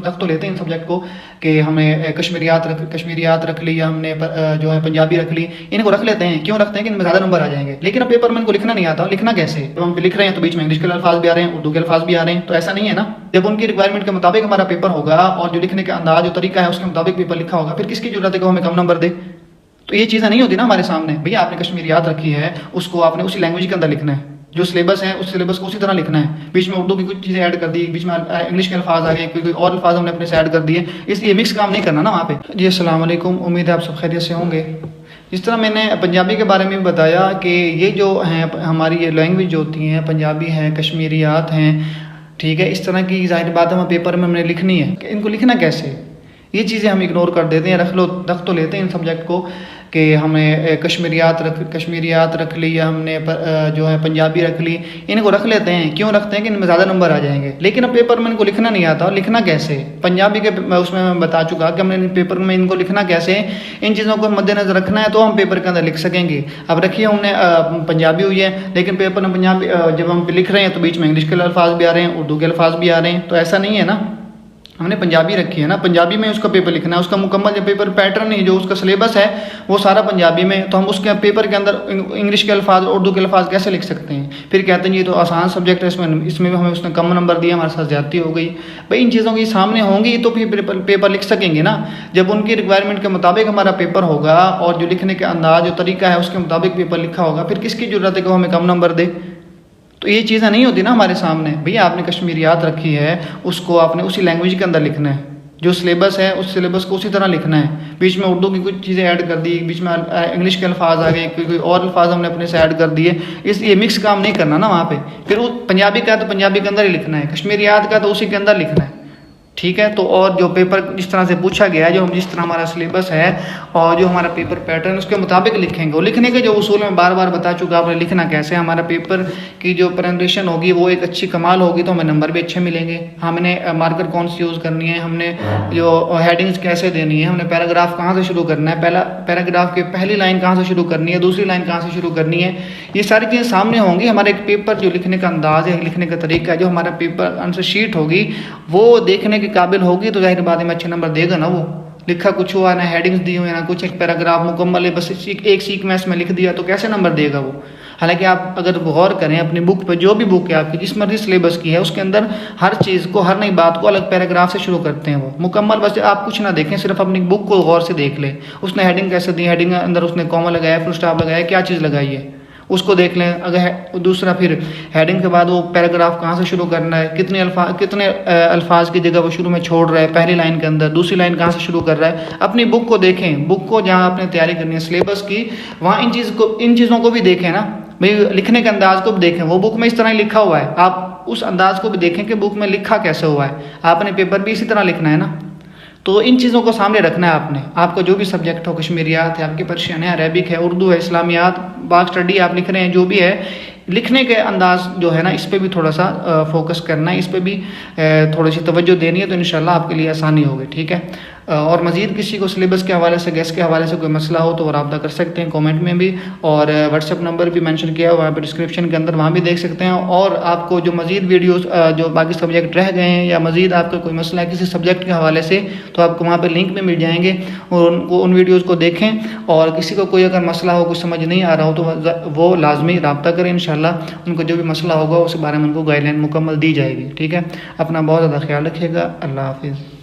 रख तो लेते हैं इन सब्जेक्ट को कि हमने कश्मीरियात रख ली या हमने जो है पंजाबी रख ली, इनको रख लेते हैं। क्यों रखते हैं कि इनमें ज़्यादा नंबर आ जाएंगे। लेकिन अब पेपर में इनको लिखना नहीं आता। लिखना कैसे? जब हम लिख रहे हैं तो बीच में इंग्लिश के अल्फाज भी आ रहे हैं, उर्दू के अल्फाज भी आ रहे हैं, तो ऐसा नहीं है ना। जब उनकी रिक्वायरमेंट के मुताबिक हमारा पेपर होगा और जो लिखने का अंदाज जो तरीका है उसके मुताबिक पेपर लिखा होगा, फिर किसकी जरूरत है कि हमें कम नंबर दे। तो ये चीज़ें नहीं होती ना हमारे सामने। भैया आपने कश्मीरियात रखी है, उसको आपने उसी लैंग्वेज के अंदर लिखना है, जो सिलेबस है उस सिलेबस को उसी तरह लिखना है। बीच में उर्दू की कुछ चीज़ें ऐड कर दी, बीच में इंग्लिश के अल्फाज आ गए, कोई और अल्फाज हमने अपने से ऐड कर दिए, इसलिए मिक्स काम नहीं करना ना वहाँ पे। जी अस्सलाम वालेकुम, उम्मीद है आप सब खैरियत से होंगे। जिस तरह मैंने पंजाबी के बारे में बताया कि ये जो हैं हमारी ये लैंग्वेज जो होती हैं, पंजाबी हैं, कश्मीरियात हैं, ठीक है, इस तरह की ज़ाहिर बात है हमें पेपर में हमने लिखनी है। कि इनको लिखना कैसे, ये चीज़ें हम इग्नोर कर देते हैं। रख तो लेते हैं इन सब्जेक्ट को कि हमने कश्मीरियात रख ली या हमने जो है पंजाबी रख ली, इनको रख लेते हैं। क्यों रखते हैं कि इनमें ज़्यादा नंबर आ जाएंगे। लेकिन अब पेपर में इनको लिखना नहीं आता। लिखना कैसे? पंजाबी के उसमें मैं बता चुका कि हमने पेपर में इनको लिखना कैसे, इन चीज़ों को मद्देनजर रखना है तो हम पेपर के अंदर लिख सकेंगे। अब रखिए हमने पंजाबी हुई है, लेकिन पेपर में पंजाबी जब हम लिख रहे हैं तो बीच में इंग्लिश के अल्फाज भी आ रहे हैं, उर्दू के अल्फाज भी आ रहे हैं, तो ऐसा नहीं है ना। हमने पंजाबी रखी है ना, पंजाबी में उसका पेपर लिखना है, उसका मुकम्मल जो पेपर पैटर्न है, जो उसका सिलेबस है वो सारा पंजाबी में, तो हम उसके पेपर के अंदर इंग्लिश के अल्फाज उर्दू के अल्फाज कैसे लिख सकते हैं। फिर कहते हैं ये तो आसान सब्जेक्ट है, इसमें भी हमें उसने कम नंबर दिया, हमारे साथ ज्यादती हो गई। भाई इन चीज़ों के सामने होंगी तो फिर पेपर लिख सकेंगे ना। जब उनकी रिक्वायरमेंट के मुताबिक हमारा पेपर होगा और जो लिखने का अंदाज जो तरीका है उसके मुताबिक पेपर लिखा होगा, फिर किसकी जरूरत है कि हमें कम नंबर दे। तो ये चीज़ें नहीं होती ना हमारे सामने। भैया आपने कश्मीरियात रखी है, उसको आपने उसी लैंग्वेज के अंदर लिखना है, जो सिलेबस है उस सिलेबस को उसी तरह लिखना है। बीच में उर्दू की कुछ चीज़ें ऐड कर दी, बीच में इंग्लिश के अल्फाज आ गए, कोई और अल्फाज हमने अपने से ऐड कर दिए, इसलिए मिक्स काम नहीं करना ना वहाँ पे। फिर वो पंजाबी का तो पंजाबी के अंदर ही लिखना है, कश्मीरियात का तो उसी के अंदर लिखना है, ठीक है। तो और जो पेपर जिस तरह से पूछा गया है, जो हम जिस तरह हमारा सिलेबस है और जो हमारा पेपर पैटर्न उसके मुताबिक लिखेंगे। और लिखने के जो उसूल मैं बार बार बता चुका, आपने लिखना कैसे। हमारा पेपर की जो प्रेजेंटेशन होगी वो एक अच्छी कमाल होगी तो हमें नंबर भी अच्छे मिलेंगे। हमने मार्कर कौन सी यूज़ करनी है, हमने जो हेडिंग्स कैसे देनी है, हमने पैराग्राफ कहाँ से शुरू करना है, पहला पैराग्राफ की पहली लाइन कहाँ से शुरू करनी है, दूसरी लाइन कहाँ से शुरू करनी है, ये सारी चीज़ें सामने होंगी। हमारे एक पेपर जो लिखने का अंदाज है, लिखने का तरीका है, जो हमारा पेपर आंसर शीट होगी वो देखने के काबिल होगी, तो जाहिर बात है अच्छे नंबर देगा ना। वो लिखा कुछ हुआ ना, हेडिंग्स दी हुई ना कुछ, एक पैराग्राफ मुकम्मल है, बस एक सीक्वेंस में लिख दिया, तो कैसे नंबर देगा वो। हालांकि आप अगर गौर करें अपनी बुक पे, जो भी बुक है आपकी जिस मर्जी सिलेबस की है, उसके अंदर हर चीज़ को, हर नई बात को अलग पैराग्राफ से शुरू करते हैं वो मुकम्मल। बस आप कुछ ना देखें, सिर्फ अपनी बुक को गौर से देख ले, उसने हेडिंग कैसे दी, हेडिंग के अंदर उसने कॉमा लगाया, फुल स्टॉप लगाया, क्या चीज़ लगाई है उसको देख लें। अगर दूसरा फिर हेडिंग के बाद वो पैराग्राफ कहाँ से शुरू करना है, कितने अल्फाज की जगह वो शुरू में छोड़ रहा है पहली लाइन के अंदर, दूसरी लाइन कहाँ से शुरू कर रहा है। अपनी बुक को देखें, बुक को जहाँ आपने तैयारी करनी है सिलेबस की, वहाँ इन चीज़ों को भी देखें ना भाई। लिखने के अंदाज को भी देखें, वो बुक में इस तरह ही लिखा हुआ है, आप उस अंदाज को भी देखें कि बुक में लिखा कैसे हुआ है। आपने पेपर भी इसी तरह लिखना है ना। तो इन चीज़ों को सामने रखना है आपने। आपका जो भी सब्जेक्ट हो, कश्मीरियात है, आपकी पर्शियन है, अरेबिक है, उर्दू है, इस्लामियात, बाग स्टडी आप लिख रहे हैं, जो भी है, लिखने के अंदाज जो है ना, इस पे भी थोड़ा सा फोकस करना है, इस पे भी थोड़ी सी तवज्जो देनी है, तो इंशाल्लाह आपके लिए आसानी होगी, ठीक है। और मज़ीद किसी को सिलेबस के हवाले से, गैस के हवाले से कोई मसला हो तो वो रब्ता कर सकते हैं कमेंट में भी, और व्हाट्सएप नंबर भी मेंशन किया हुआ है वहाँ पर डिस्क्रिप्शन के अंदर, वहाँ भी देख सकते हैं। और आपको जो मज़ीद वीडियोस जो बाकी सब्जेक्ट रह गए हैं या मज़ीद आपका कोई मसला है किसी सब्जेक्ट के हवाले से, तो आपको वहाँ पर लिंक में मिल जाएंगे, और उन वीडियोज़ को देखें। और किसी को कोई अगर मसला हो, कुछ समझ नहीं आ रहा हो, तो वो लाजमी रब्ता करें। इंशाल्लाह उनको जो भी मसला होगा उस बारे में उनको गाइडलाइन मुकम्मल दी जाएगी, ठीक है। अपना बहुत ज़्यादा ख्याल रखिएगा। अल्लाह हाफिज़।